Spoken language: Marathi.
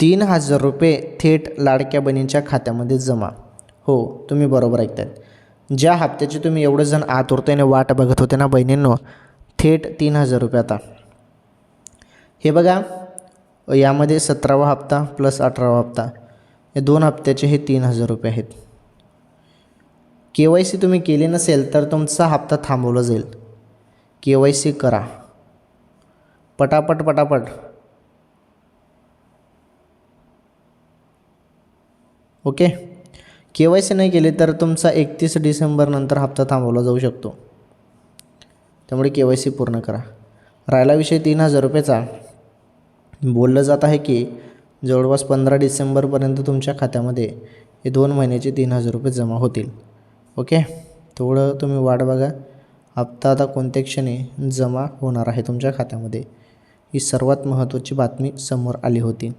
3,000 रुपये थेट लाडक्या बहिणींच्या खात्यामध्ये जमा. हो, तुम्ही बरोबर ऐकताय. ज्या हप्त्याची तुम्ही एवढं जण आतुरतेने वाट बघत होते ना बहिणींनो, थेट 3,000 रुपये आता. हे बघा, यामध्ये 17वा हप्ता प्लस 18वा हप्ता, हे 2 हप्त्याचे हे 3,000 रुपये आहेत. KYC तुम्ही केली नसेल तर तुमचा हप्ता थांबवला जाईल. KYC करा पटापट पटापट. ओके, KYC नाही केली तर तुमचा 31 डिसेंबर नंतर हप्ता थांबवला जाऊ शकतो. त्यामुळे KYC पूर्ण करा. राहिला विषय 3,000 रुपयेचा. बोललं जात आहे की जवळपास 15 डिसेंबरपर्यंत तुमच्या खात्यामध्ये हे 2 महिन्याचे 3,000 रुपये जमा होतील. ओके, थोडं तुम्ही वाट बघा. हप्ता आता कोणत्या क्षणी जमा होणार आहे तुमच्या खात्यामध्ये, ही सर्वात महत्त्वाची बातमी समोर आली होती.